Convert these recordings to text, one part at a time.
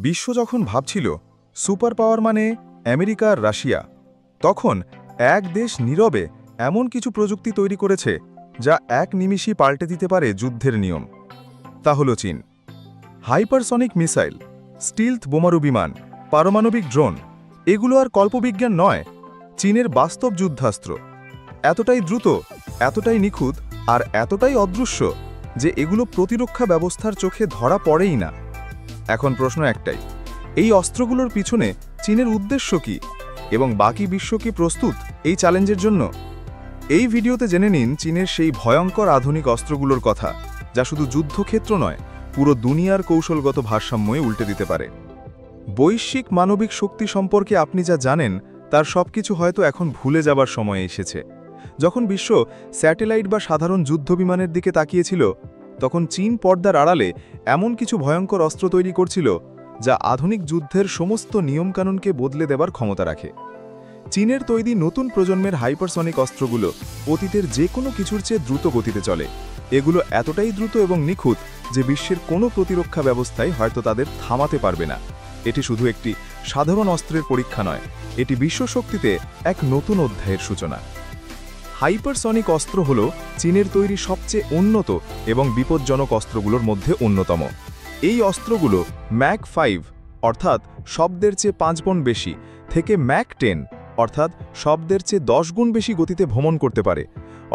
বিশ্ব যখন ভাবছিল সুপার পাওয়ার মানে আমেরিকা আর রাশিয়া, তখন এক দেশ নীরবে এমন কিছু প্রযুক্তি তৈরি করেছে যা এক নিমিষেই পাল্টে দিতে পারে যুদ্ধের নিয়ম। তা হল চীন। হাইপারসনিক মিসাইল, স্টিলথ বোমারু বিমান, পারমাণবিক ড্রোন, এগুলো আর কল্পবিজ্ঞান নয়, চীনের বাস্তব যুদ্ধাস্ত্র। এতটাই দ্রুত, এতটাই নিখুঁত আর এতটাই অদৃশ্য যে এগুলো প্রতিরক্ষা ব্যবস্থার চোখে ধরা পড়েই না। এখন প্রশ্ন একটাই, এই অস্ত্রগুলোর পিছনে চীনের উদ্দেশ্য কী এবং বাকি বিশ্ব কি প্রস্তুত এই চ্যালেঞ্জের জন্য? এই ভিডিওতে জেনে নিন চীনের সেই ভয়ঙ্কর আধুনিক অস্ত্রগুলোর কথা, যা শুধু যুদ্ধক্ষেত্র নয়, পুরো দুনিয়ার কৌশলগত ভারসাম্যই উল্টে দিতে পারে। বৈশ্বিক মানবিক শক্তি সম্পর্কে আপনি যা জানেন তার সবকিছু হয়তো এখন ভুলে যাবার সময় এসেছে। যখন বিশ্ব স্যাটেলাইট বা সাধারণ যুদ্ধবিমানের দিকে তাকিয়েছিল, তখন চীন পর্দার আড়ালে এমন কিছু ভয়ঙ্কর অস্ত্র তৈরি করছিল যা আধুনিক যুদ্ধের সমস্ত নিয়মকানুনকে বদলে দেবার ক্ষমতা রাখে। চীনের তৈরি নতুন প্রজন্মের হাইপারসনিক অস্ত্রগুলো অতীতের যে কোনো কিছুর চেয়ে দ্রুত গতিতে চলে। এগুলো এতটাই দ্রুত এবং নিখুঁত যে বিশ্বের কোনো প্রতিরক্ষা ব্যবস্থায় হয়তো তাদের থামাতে পারবে না। এটি শুধু একটি সাধারণ অস্ত্রের পরীক্ষা নয়, এটি বিশ্বশক্তিতে এক নতুন অধ্যায়ের সূচনা। হাইপারসনিক অস্ত্র হল চীনের তৈরি সবচেয়ে উন্নত এবং বিপজ্জনক অস্ত্রগুলোর মধ্যে অন্যতম। এই অস্ত্রগুলো ম্যাক 5 অর্থাৎ শব্দের চেয়ে 5 গুণ বেশি থেকে ম্যাক 10 অর্থাৎ শব্দের চেয়ে 10 গুণ বেশি গতিতে ভ্রমণ করতে পারে,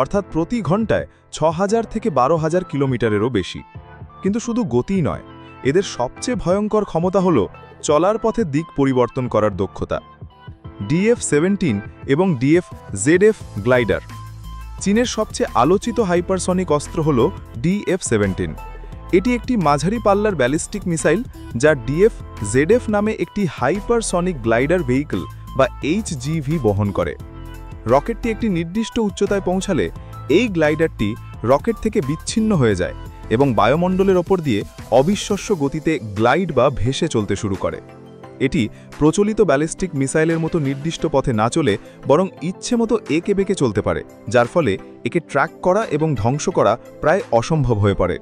অর্থাৎ প্রতি ঘন্টায় 6000 থেকে 12000 কিলোমিটারেরও বেশি। কিন্তু শুধু গতিই নয়, এদের সবচেয়ে ভয়ঙ্কর ক্ষমতা হল চলার পথে দিক পরিবর্তন করার দক্ষতা। DF-17 এবং DF-ZF গ্লাইডার। চীনের সবচেয়ে আলোচিত হাইপারসনিক অস্ত্র হল DF-17। এটি একটি মাঝারি পাল্লার ব্যালিস্টিক মিসাইল যা DF-ZF নামে একটি হাইপারসনিক গ্লাইডার ভেহিকল বা HGV বহন করে। রকেটটি একটি নির্দিষ্ট উচ্চতায় পৌঁছালে এই গ্লাইডারটি রকেট থেকে বিচ্ছিন্ন হয়ে যায় এবং বায়ুমণ্ডলের ওপর দিয়ে অবিশ্বাস্য গতিতে গ্লাইড বা ভেসে চলতে শুরু করে। এটি প্রচলিত ব্যালিস্টিক মিসাইলের মতো নির্দিষ্ট পথে না চলে বরং ইচ্ছেমতো এঁকে বেঁকে চলতে পারে, যার ফলে একে ট্র্যাক করা এবং ধ্বংস করা প্রায় অসম্ভব হয়ে পড়ে।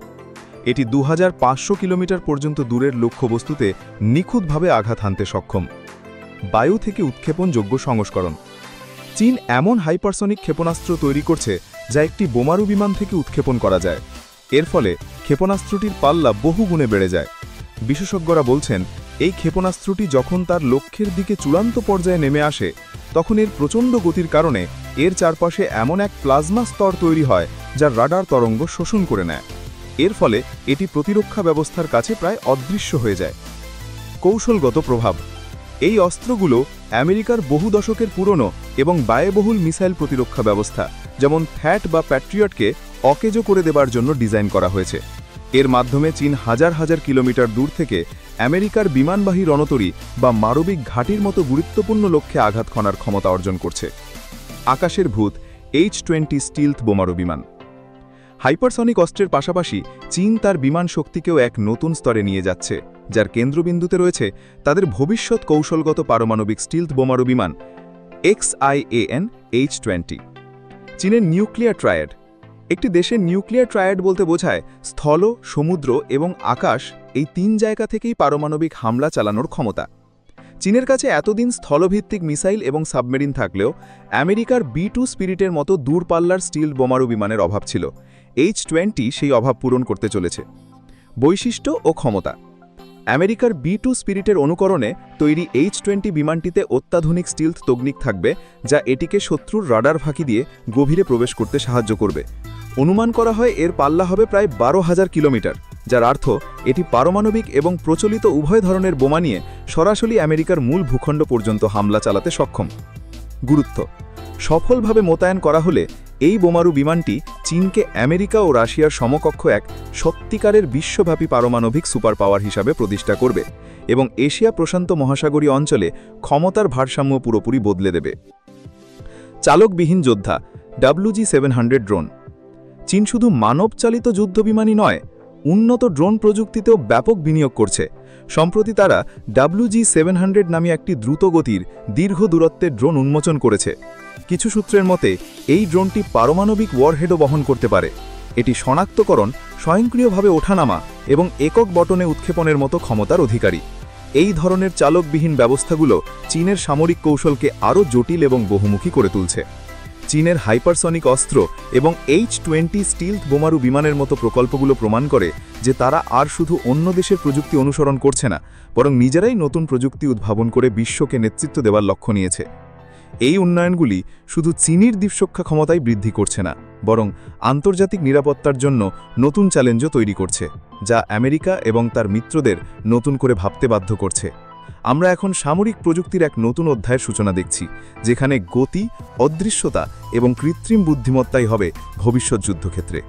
এটি 2500 কিলোমিটার পর্যন্ত দূরের লক্ষ্যবস্তুতে নিখুঁতভাবে আঘাত হানতে সক্ষম। বায়ু থেকে উৎক্ষেপণযোগ্য সংস্করণ। চীন এমন হাইপারসনিক ক্ষেপণাস্ত্র তৈরি করছে যা একটি বোমারু বিমান থেকে উৎক্ষেপণ করা যায়। এর ফলে ক্ষেপণাস্ত্রটির পাল্লা বহু গুণে বেড়ে যায়। বিশেষজ্ঞরা বলছেন, এই ক্ষেপণাস্ত্রটি যখন তার লক্ষ্যের দিকে চূড়ান্ত পর্যায়ে নেমে আসে, তখন এর প্রচণ্ড গতির কারণে এর চারপাশে এমন এক প্লাজমা স্তর তৈরি হয় যা রাডার তরঙ্গ শোষণ করে নেয়। এর ফলে এটি প্রতিরক্ষা ব্যবস্থার কাছে প্রায় অদৃশ্য হয়ে যায়। কৌশলগত প্রভাব। এই অস্ত্রগুলো আমেরিকার বহু দশকের পুরনো এবং ব্যয়বহুল মিসাইল প্রতিরক্ষা ব্যবস্থা যেমন থ্যাট বা প্যাট্রিয়টকে অকেজো করে দেবার জন্য ডিজাইন করা হয়েছে। এর মাধ্যমে চীন হাজার হাজার কিলোমিটার দূর থেকে আমেরিকার বিমানবাহী রণতরী বা মানবিক ঘাঁটির মতো গুরুত্বপূর্ণ লক্ষ্যে আঘাত করার ক্ষমতা অর্জন করছে। আকাশের ভূত H-20 স্টিলথ বোমারু বিমান। হাইপারসনিক অস্ত্রের পাশাপাশি চীন তার বিমান শক্তিকেও এক নতুন স্তরে নিয়ে যাচ্ছে, যার কেন্দ্রবিন্দুতে রয়েছে তাদের ভবিষ্যৎ কৌশলগত পারমাণবিক স্টিলথ বোমারু বিমান XIAN H-20। চীনের নিউক্লিয়ার ট্রায়াড। একটি দেশের নিউক্লিয়ার ট্রায়াড বলতে বোঝায় স্থল, সমুদ্র এবং আকাশ, এই 3 জায়গা থেকেই পারমাণবিক হামলা চালানোর ক্ষমতা। চীনের কাছে এতদিন স্থলভিত্তিক মিসাইল এবং সাবমেরিন থাকলেও আমেরিকার B-2 স্পিরিটের মতো দূরপাল্লার স্টিল বোমারু বিমানের অভাব ছিল। H-20 সেই অভাব পূরণ করতে চলেছে। বৈশিষ্ট্য ও ক্ষমতা। আমেরিকার B-2 স্পিরিটের অনুকরণে তৈরি H-20 বিমানটিতে অত্যাধুনিক স্টিলথ তকনিক থাকবে, যা এটিকে শত্রুর রাডার ফাঁকি দিয়ে গভীরে প্রবেশ করতে সাহায্য করবে। অনুমান করা হয় এর পাল্লা হবে প্রায় 12,000 কিলোমিটার, যার অর্থ এটি পারমাণবিক এবং প্রচলিত উভয় ধরনের বোমা নিয়ে সরাসরি আমেরিকার মূল ভূখণ্ড পর্যন্ত হামলা চালাতে সক্ষম। গুরুত্ব। সফলভাবে মোতায়েন করা হলে এই বোমারু বিমানটি চীনকে আমেরিকা ও রাশিয়ার সমকক্ষ এক সত্যিকারের বিশ্বব্যাপী পারমাণবিক সুপার পাওয়ার হিসাবে প্রতিষ্ঠা করবে এবং এশিয়া প্রশান্ত মহাসাগরীয় অঞ্চলে ক্ষমতার ভারসাম্য পুরোপুরি বদলে দেবে। চালকবিহীন যোদ্ধা WG-700 ড্রোন। চীন শুধু মানবচালিত যুদ্ধবিমানই নয়, উন্নত ড্রোন প্রযুক্তিতেও ব্যাপক বিনিয়োগ করছে। সম্প্রতি তারা WG-700 নামে একটি দ্রুতগতির দীর্ঘ দূরত্বের ড্রোন উন্মোচন করেছে। কিছু সূত্রের মতে এই ড্রোনটি পারমাণবিক ওয়ারহেডও বহন করতে পারে। এটি শনাক্তকরণ, স্বয়ংক্রিয়ভাবে ওঠানামা এবং একক বটনে উৎক্ষেপণের মতো ক্ষমতার অধিকারী। এই ধরনের চালকবিহীন ব্যবস্থাগুলো চীনের সামরিক কৌশলকে আরও জটিল এবং বহুমুখী করে তুলছে। চীনের হাইপারসনিক অস্ত্র এবং H-20 স্টিলথ বোমারু বিমানের মতো প্রকল্পগুলো প্রমাণ করে যে তারা আর শুধু অন্য দেশের প্রযুক্তি অনুসরণ করছে না, বরং নিজেরাই নতুন প্রযুক্তি উদ্ভাবন করে বিশ্বকে নেতৃত্ব দেওয়ার লক্ষ্য নিয়েছে। এই উন্নয়নগুলি শুধু চীনের দ্বীপরক্ষা ক্ষমতাই বৃদ্ধি করছে না, বরং আন্তর্জাতিক নিরাপত্তার জন্য নতুন চ্যালেঞ্জও তৈরি করছে, যা আমেরিকা এবং তার মিত্রদের নতুন করে ভাবতে বাধ্য করছে। আমরা এখন সামরিক প্রযুক্তির এক নতুন অধ্যায়ের সূচনা দেখছি, যেখানে গতি, অদৃশ্যতা এবং কৃত্রিম বুদ্ধিমত্তাই হবে ভবিষ্যৎ যুদ্ধক্ষেত্রে।